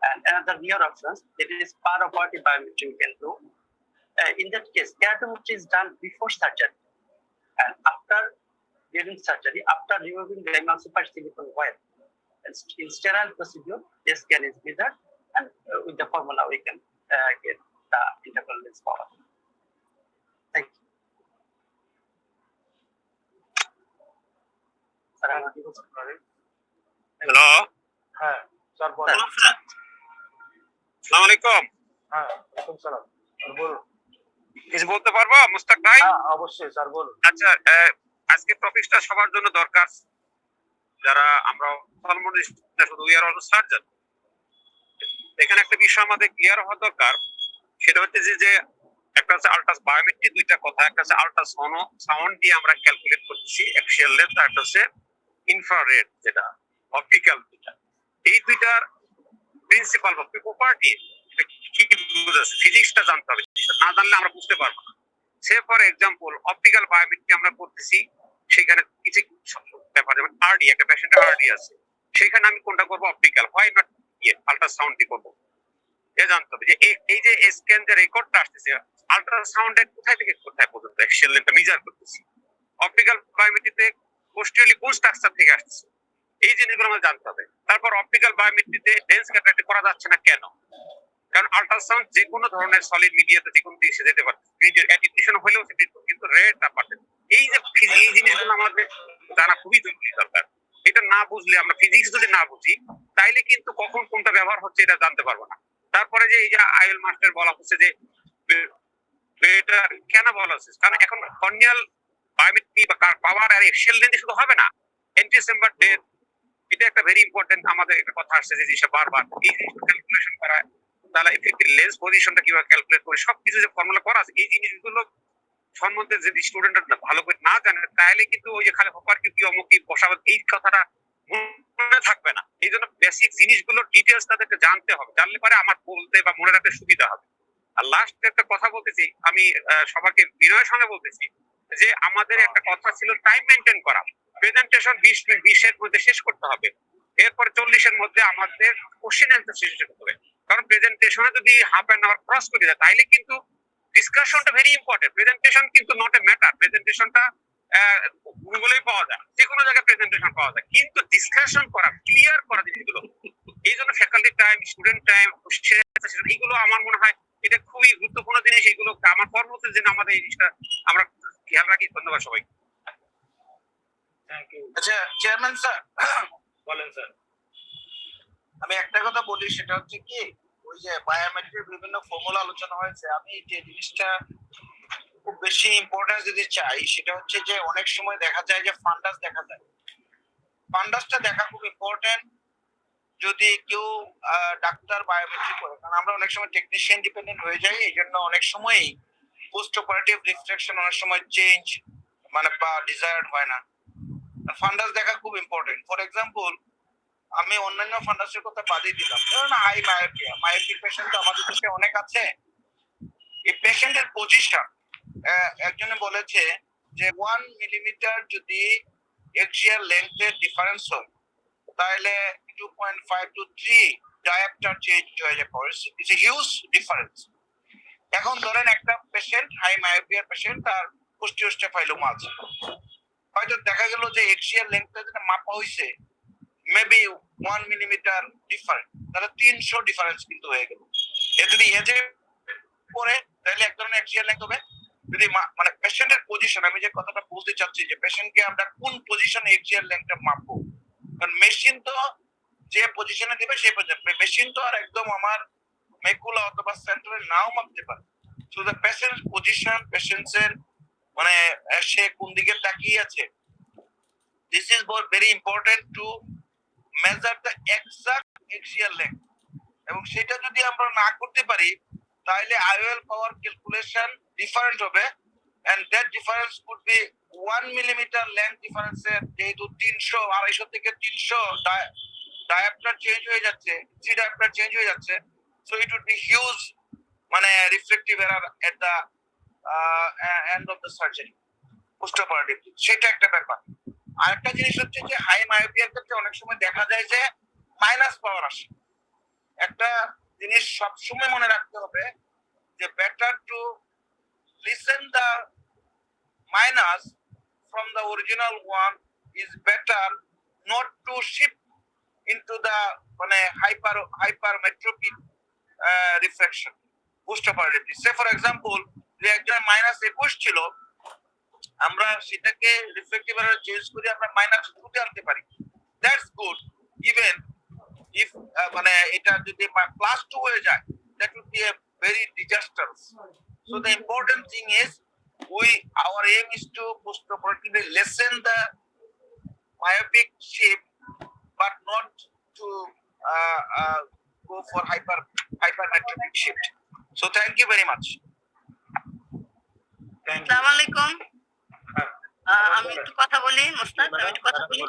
And another near options, it is para-operative biometry we can do. In that case, keratometry is done before surgery, and during surgery, after removing the emulsified silicone oil. And in sterile procedure, the scan is measured, and with the formula we can get the integral lens power. Thank you. Hello হ্যাঁ sir বলো। আসসালামু আলাইকুম। হ্যাঁ ওয়ালাইকুম সালাম sir বলুন। কিছু বলতে পারবো মুস্তাক ভাই? হ্যাঁ অবশ্যই স্যার বলুন। আচ্ছা, আজকে টপিকটা সবার জন্য দরকার, যারা আমরা অপথলমোলজিস্ট না শুধু উই আর অলসো সার্জন। এখানে একটা বিষয় আমাদের ক্লিয়ার হওয়া দরকার, সেটা হচ্ছে যে একটা হচ্ছে আল্ট্রাস বায়োমেট্রি, দুইটা কথা, একটা হচ্ছে আল্ট্রাসাউন্ড দিয়ে আমরা ক্যালকুলেট করছি অ্যাক্সিয়াল লেন্থ, আর একটা হচ্ছে ইনফ্রারেড যেটা অপটিক্যাল, এই দুইটার প্রিন্সিপাল বা প্রপার্টি কি বুঝাচ্ছে, ফিজিক্সটা জানতে হবে, না জানলে আমরা বুঝতে পারবো না। সে ফর এক্সাম্পল অপটিক্যাল বায়োমেট্রি আমরা করতেছি, সেখানে কিছু ব্যাপার, যেমন আরডি, একটা পেশেন্টের আরডি আছে, সেখানে আমি কোনটা করবো অপটিক্যাল, হয় নট আল্ট্রাসাউন্ড দিয়ে করবো। এ জানতে হবে যে এই যে স্ক্যান যে রেকর্ডটা আসতেছে, আল্ট্রাসাউন্ডে কোথায় থেকে কোথায় পর্যন্ত অ্যাকশন লেন্থটা মেজার করতেছি, অপটিক্যাল বায়োমেট্রিতে পোস্টেরিয়রলি কোন স্ট্রাকচার থেকে আসতেছে, এই জিনিসগুলো আমাদের জানতে হবে। তারপর অপটিক্যাল বায়োমেট্রিতে ডেন্স ক্যাটারাক্ট করা যাচ্ছে না কেন? কারণ আল্ট্রাসাউন্ড যে কোনো ধরনের সলিড মিডিয়াতে যে কোনো দিকে যেতে পারে, অ্যাটিটিউশন হলেও কিন্তু রেটটা পারে। এই জিনিসগুলো আমাদের জানা খুবই জরুরি দরকার। এটা না বুঝলে, আমরা ফিজিক্স যদি না বুঝি, তাইলে কিন্তু কখন কোনটা ব্যবহার হচ্ছে এটা জানতে পারবো না। তারপরে যে এই যে আইএল মাস্টার বলা হচ্ছে যে এটা কেন বলা হচ্ছে, কারণ এখন কর্নিয়াল বায়োমেট্রি বা পাওয়ার আর এক্সিয়াল লেন্থ শুধু হবে না, এন্টিসেম্বার ডেথ, এটা একটা ভেরি ইম্পর্টেন্ট আমাদের একটা কথা আসছে যে জিনিসটা বারবার এই জিনিসটা ক্যালকুলেশন করা, তাহলে ইফেক্টিভ লেন্স পজিশনটা কিভাবে ক্যালকুলেট করে, সবকিছু যে ফর্মুলা করা আছে, এই জিনিসগুলো সম্বন্ধে যদি স্টুডেন্টরা ভালো করে না জানে, তাহলে কিন্তু ওই যে খালি হপার কি অমুক কি বসাবে, এই কথাটা মনে থাকবে না। এই জন্য বেসিক জিনিসগুলোর ডিটেলস তাদেরকে জানতে হবে, জানলে পরে আমার বলতে বা মনে রাখতে সুবিধা হবে। আর লাস্ট একটা কথা বলতেছি আমি, সবাইকে বিনয়ের সঙ্গে বলতেছি যে আমাদের একটা কথা ছিল টাইম মেনটেন করা, প্রেজেন্টেশন 20-এর মধ্যে শেষ করতে হবে, এরপর 40-এর মধ্যে আমাদের কোশ্চেন অ্যান্সার শেষ করতে হবে। কারণ প্রেজেন্টেশনে যদি হাফ অ্যান আওয়ার ক্রস করে যায় তাহলে কিন্তু ডিসকাশনটা ভেরি ইম্পর্টেন্ট। প্রেজেন্টেশন কিন্তু নট এ ম্যাটার, প্রেজেন্টেশনটা গুগলেই পাওয়া যায়, যে কোনো জায়গায় প্রেজেন্টেশন পাওয়া যায়, কিন্তু ডিসকাশন করা, ক্লিয়ার করা জিনিসগুলো, এই জন্য ফ্যাকাল্টি টাইম, স্টুডেন্ট টাইম, এইগুলো আমার মনে হয় এটা খুবই গুরুত্বপূর্ণ জিনিস। এইগুলো আমার পরবর্তী দিনে আমাদের এই জিনিসটা আমরা খেয়াল রাখি। ধন্যবাদ সবাই। Thank you. আচ্ছা চেয়ারম্যান স্যার, বলেন স্যার। আমি একটা কথা বলি, সেটা হচ্ছে কি ওই যে বায়োমেট্রিক বিভিন্ন ফর্মুলা আলোচনা হয়েছে, আমি যে জিনিসটা খুব বেশি ইম্পর্টেন্স দিতে চাই সেটা হচ্ছে যে অনেক সময় দেখা যায় যে ফান্ডাস দেখা যায়, ফান্ডাসটা দেখা খুব ইম্পর্টেন্ট। যদি কেউ ডাক্তার বায়োমেট্রিক করে, কারণ আমরা অনেক সময় টেকনিশিয়ান ডিপেন্ডেন্ট হয়ে যাই, এই জন্য অনেক সময়ই পোস্ট অপারেটিভ রিফ্লেকশন অনেক সময় চেঞ্জ মানে বা ডিজায়ার্ড হয় না। ফান্ডাস দেখা খুব ইম্পর্টেন্ট। ফর এক্সাম্পল, আমি অন্যান্য ফান্ডাসের কথা বাদই দিলাম, ধরুন হাই মায়োপিয়া, মায়োপিক পেশেন্ট তো আমাদের দেশে অনেক আছে। এই পেশেন্টের পজিশন, একজনে বলেছে যে 1 মিলিমিটার যদি এক্সিয়াল লেন্থের ডিফারেন্স হয় তাহলে 2.5 to 3 ডায়াপ্টার চেঞ্জ হয়ে যায়। It's a huge difference. এখন ধরেন একটা পেশেন্ট হাই মায়োপিয়ার পেশেন্ট, তার পোস্টিওস্টেফাইলোমা আছে, হয়তো দেখা গেল যে এক্সিয়াল লেন্থটা যেটা মাপা হয়েছে মেবি 1 মিলিমিটার ডিফারেন্ট, তাহলে 300 ডিফারেন্স কিন্তু হয়ে গেল। এ যদি এজে পরে তাহলে এক ধরনের এক্সিয়াল লেন্থ হবে। যদি মানে পেশেন্টের পজিশন, আমি যে কথাটা বলতে চাচ্ছি যে পেশেন্টকে আমরা কোন পজিশনে এক্সিয়াল লেন্থটা মাপবো, কারণ মেশিন তো যে পজিশনে দিবে সেই পজিশনে, মেশিন তো আর একদম আমার মেকুলা অথবা সেন্টারে নাও মাপতে পারে। সো দ্য পেশেন্টস পজিশন, পেশেন্টসের মানে সে কোন দিকে তাকিয়ে আছে, this is very important to measure the exact axial length. এবং সেটা যদি আমরা না করতে পারি তাহলে আইওএল পাওয়ার ক্যালকুলেশন ডিফারেন্ট হবে, and that difference could be 1 millimetre length ডিফারেন্সের যেহেতু 250 থেকে 300 ডায়াপ্টার চেঞ্জ হয়ে যাচ্ছে, 3 ডায়াপ্টার চেঞ্জ হয়ে যাচ্ছে, so it would be huge মানে reflective error at the end of the surgery post operative. সেটা একটা ব্যাপার। আরেকটা জিনিস হচ্ছে যে হাই মায়োপিয়ার ক্ষেত্রে অনেক সময় দেখা যায় যে মাইনাস পাওয়ার আসে। একটা জিনিস সবসময় মনে রাখতে হবে যে better to lessen the minus from the original one is better not to shift into the মানে hypermetropic reflection post operative. Say for example যে একজন -21 ছিল, আমরা সেটাকে রিফ্লেক্টিভ এরার চেঞ্জ করে আমরা -2 তে আনতে পারি, দ্যাটস গুড। ইভেন if মানে এটা যদি +2 হয়ে যায়, that would be a very disastrous. So the important thing is our aim is to postoperatively lessen the myopic shift but not to go for hypermetropic shift. So thank you very much. আসসালামু আলাইকুম। আমি একটু কথা বলি মুস্তাক, আমি একটু কথা বলি।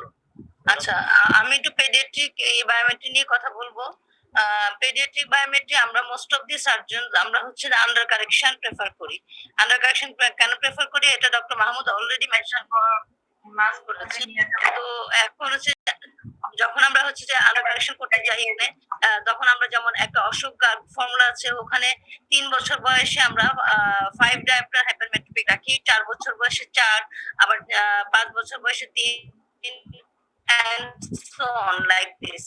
আচ্ছা, আমি একটু পেডিয়াট্রিক এই বায়োমেট্রি নিয়ে কথা বলবো। পেডিয়াট্রিক বায়োমেট্রি আমরা মোস্ট অফ দি সার্জন আমরা হচ্ছে আন্ডার কারেকশন প্রেফার করি। আন্ডার কারেকশন কেন প্রেফার করি এটা ডক্টর মাহমুদ অলরেডি মেনশন করেছে। তো এখন হচ্ছে যখন আমরা হচ্ছে যে আন্ডার কারেকশন করতে যাই তখন আমরা যেমন একটা অশোক ফর্মুলা আছে, ওখানে 3 বছর বয়সে আমরা 5 ডায়াপ্টার হাইপারমেট্রোপিক রাখি, 4 বছর বয়সে 4, আবার 5 বছর বয়সে 3 and so on like this.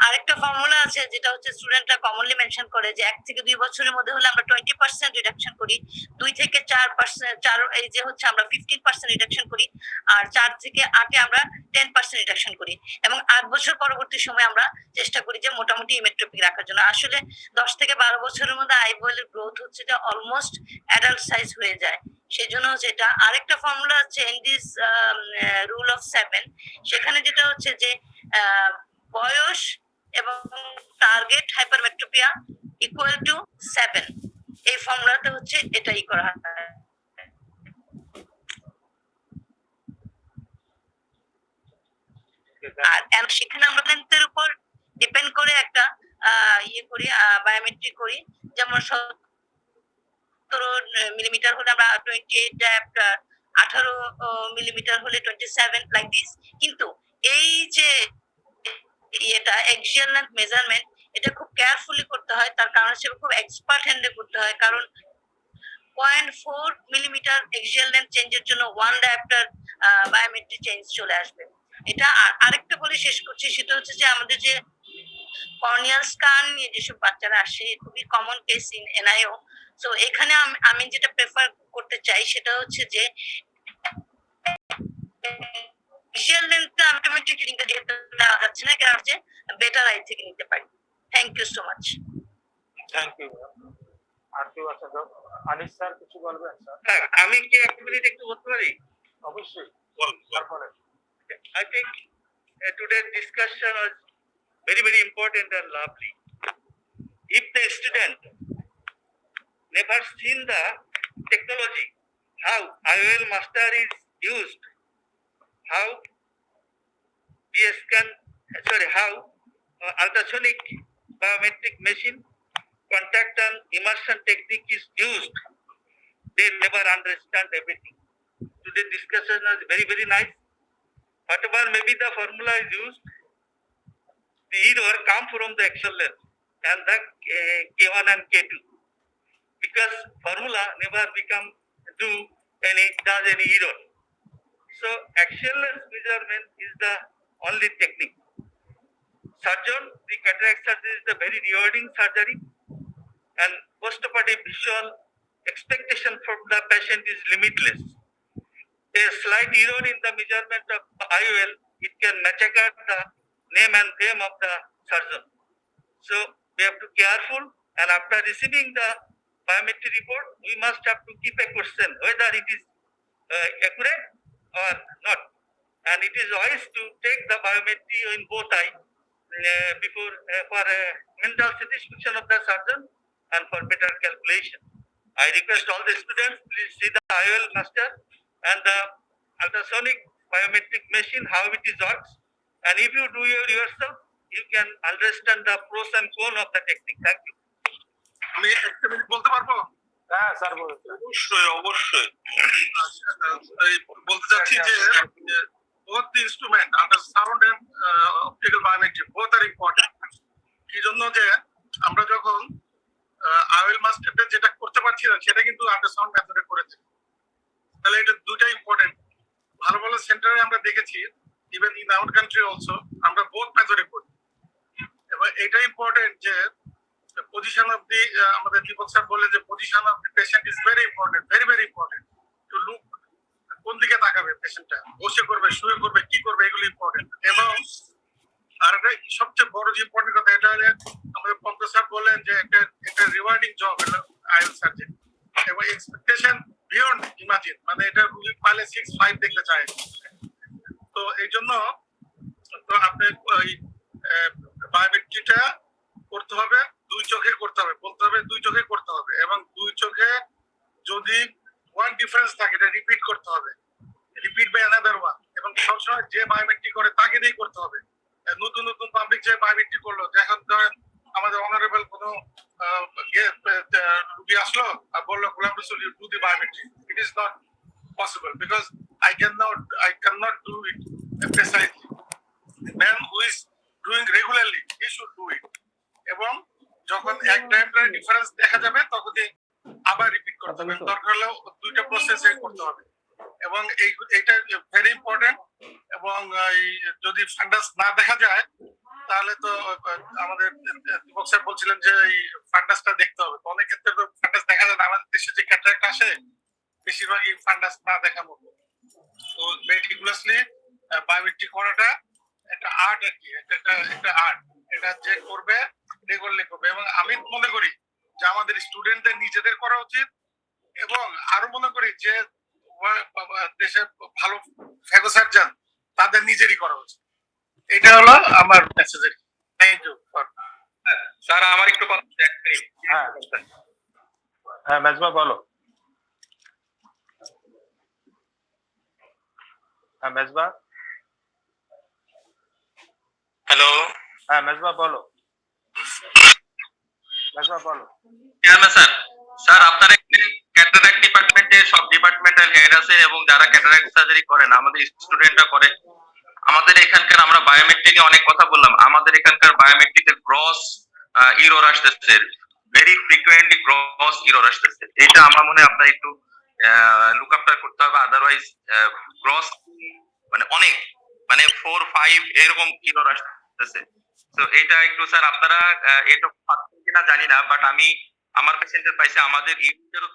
আরেকটা ফর্মুলা আছে যেটা হচ্ছে স্টুডেন্টরা কমনলি মেনশন করে যে 1 থেকে 2 বছরের মধ্যে হলে আমরা 20% রিডাকশন করি, 2 থেকে 4 এই যে হচ্ছে আমরা 15% রিডাকশন করি, আর 4 থেকে 8 আমরা 10% রিডাকশন করি, এবং 8 বছর পরবর্তী সময় আমরা চেষ্টা করি যে মোটামুটি ইমেট্রোপিক রাখার জন্য। আসলে 10 থেকে 12 বছরের মধ্যে আইবলের গ্রোথ হচ্ছে যে অলমোস্ট অ্যাডাল্ট সাইজ হয়ে যায়, সেজন্য হচ্ছে এটা। আরেকটা ফর্মুলা হচ্ছে এন্ডিস রুল অফ 7, সেখানে যেটা হচ্ছে যে বয়স এবং টার্গেট হাইপারমেট্রোপিয়া ইকুয়াল টু 7, এই ফর্মুলাতে হচ্ছে এটাই করা হয়। আর সেখানে আমরা লেন্থের উপর ডিপেন্ড করে একটা ইয়ে করি, বায়োমেট্রিক করি। যেমন 17 মিলিমিটার হলে আমরা 28 ডায়াপ্টার, 18 মিলিমিটার হলে 27 লাইক দিস। কিন্তু এই যে এটা এক্সিয়াল লেন্থ মেজারমেন্ট, এটা খুব কেয়ারফুলি করতে হয়, তার কারণ হচ্ছে খুব এক্সপার্ট হ্যান্ডে করতে হয়। কারণ 0.4 মিলিমিটার এক্সিয়াল লেন্থ চেঞ্জের জন্য 1 ডায়াপ্টার বায়োমেট্রিক চেঞ্জ চলে আসবে। এটা আরেকটা বলে শেষ করছি, সেটা হচ্ছে যে আমাদের যে কর্নিয়াল স্কান নিয়ে যেসব বাচ্চারা আসে, খুবই কমন কেস ইন এনআইও। সো এখানে আমি যেটা প্রেফার করতে চাই সেটা হচ্ছে যে ভিজুয়াল লেন্সটা অটোমেটিক লিংকটা যেহেতু দেওয়া যাচ্ছে না, কারণ হচ্ছে বেটার আই থেকে নিতে পারি। Thank you so much. Thank you. আর কেউ আছে? আনিস স্যার কিছু বলবেন? স্যার হ্যাঁ, আমি কি এক মিনিট একটু বলতে পারি? অবশ্যই। তারপরে I think today's discussion was very, very important and lovely. If the student never seen the technology, how IOL master is used, how how ultrasonic biometric machine, contact and immersion technique is used, they never understand everything. Today's discussion was very, very nice. Whatever maybe the formula is used, the error come from the axial length and the K1 and K2, because formula never does any error. So axial length measurement is the only technique. Surgeon, the cataract surgery is the very rewarding surgery, and postoperative visual expectation from the patient is limitless. A slight error in the measurement of IOL, it can massacre the name and fame of the surgeon. So we have to be careful, and after receiving the biometric report, we must have to keep a question whether it is accurate or not. And it is wise to take the biometry in both eyes before for mental satisfaction of the surgeon and for better calculation. I request all the students, please see the IOL master and the ultrasonic biometric machine, how it is works. And if you do it yourself, you can understand the pros and cons of the technique. Thank you. আমি একটা minute বলতে পারবো? হ্যাঁ sir বলুন। অবশ্যই অবশ্যই। এই বলতে চাচ্ছি যে both the instrument ultrasound and optical biometry both are important. কি জন্য যে আমরা যখন আইওএল মাস্টারটা যেটা করতে পারছি না সেটা কিন্তু আল্ট্রাসাউন্ড মেথডে করেছি। তাহলে এটা দুটো ইম্পর্টেন্ট। ভালো ভালো সেন্টারে আমরা দেখেছি, even in our country also আমরা বোথ মেথডে করি। এবং এটা ইম্পর্টেন্ট যে পজিশন অফ দি, আমাদের দীপক স্যার বললেন যে position of the patient is very important, very very important. To look কোন দিকে তাকাবে পেশেন্টটা, বসে করবে, শুয়ে করবে, কি করবে, এগুলো ইম্পর্টেন্ট। এবং আর একটা সবচেয়ে বড় যে ইম্পর্টেন্ট কথা, এটা আমাদের পঙ্কজ স্যার বললেন যে একটা রিওয়ার্ডিং জব হলো আইএল সার্জারি, এবং এক্সপেকটেশন বিয়ন্ড ইমাজিন, মানে এটা রুগী পালে 6-5 দেখতে চায়। তো এই জন্য তো আপনি ওই বায়োমেট্রিটা করতে হবে, দুই চোখে করতে হবে, বলতে হবে দুই চোখে করতে হবে, এবং দুই চোখে যদি ওয়ান ডিফারেন্স থাকে এটা রিপিট করতে হবে, রিপিট বাই অ্যানাদার ওয়ান। এবং সবসময় যে বায়োমেট্রিক করে তাকে দিয়েই করতে হবে। নতুন নতুন পাবলিক যে বায়োমেট্রিক করলো, যখন ধরেন আমাদের অনারেবল কোনো রুগী আসলো আর বললো Golam Rasul you do the biometric, it is not possible because I cannot do it precisely. The man who is doing regularly, he should do it. এবং যখন এক টাইমটার ডিফারেন্স দেখা যাবে তখন আবার রিপিট করতে হবে, দরকার হলেও দুইটা প্রসেসে করতে হবে। এবং এইটা ভেরি ইম্পর্টেন্ট। এবং যদি ফান্ডাস না দেখা যায় তাহলে তো আমাদের দীপক স্যার বলছিলেন যে এই ফান্ডাসটা দেখতে হবে। তো অনেক ক্ষেত্রে তো ফান্ডাস দেখা যায় না, আমাদের দেশে যে ক্যাটারাক্ট আসে বেশিরভাগই ফান্ডাস না দেখা মতো। তো মেটিকুলাসলি বায়োমেট্রিক করাটা একটা আর্ট আর কি, একটা আর্ট। এটা যে করবে রেগুলারলি করবে। এবং আমি মনে করি যে আমাদের স্টুডেন্টদের নিজেদের করা উচিত, এবং আরো মনে করি যে দেশের ভালো ফ্যাগো সার্জন তাদের নিজেরই করা উচিত। এটা হলো আমার মেসেজ। Thank you. স্যার আমার একটু কথা, হ্যাঁ মেজবা বলো। হ্যাঁ মেজবা। হ্যালো হ্যাঁ মেজবা বলো, মেজবা বলো। চেয়ারম্যান স্যার, স্যার আপনার এখানে ক্যাটারাক্ট ডিপার্টমেন্টে সব ডিপার্টমেন্টের হেড আছে এবং যারা ক্যাটারাক্ট সার্জারি করেন আমাদের স্টুডেন্টরা করে। আমাদের এখানকার আমরা বায়োমেট্রিক নিয়ে অনেক কথা বললাম, আমাদের এখানকার বায়োমেট্রিকের গ্রস ইরর আসতেছে, ভেরি ফ্রিকুয়েন্টলি গ্রস ইরর আসতেছে। এটা আমার মনে হয় আপনার একটু লুক আপটা করতে হবে, আদারওয়াইজ গ্রস মানে অনেক মানে 4-5 এরকম ইরর আসতেছে। তো এটা একটু স্যার আপনারা এটা পাচ্ছেন কিনা জানি না, বাট আমি আমার পেশেন্টের পাইছে, আমাদের ইউনিটেরও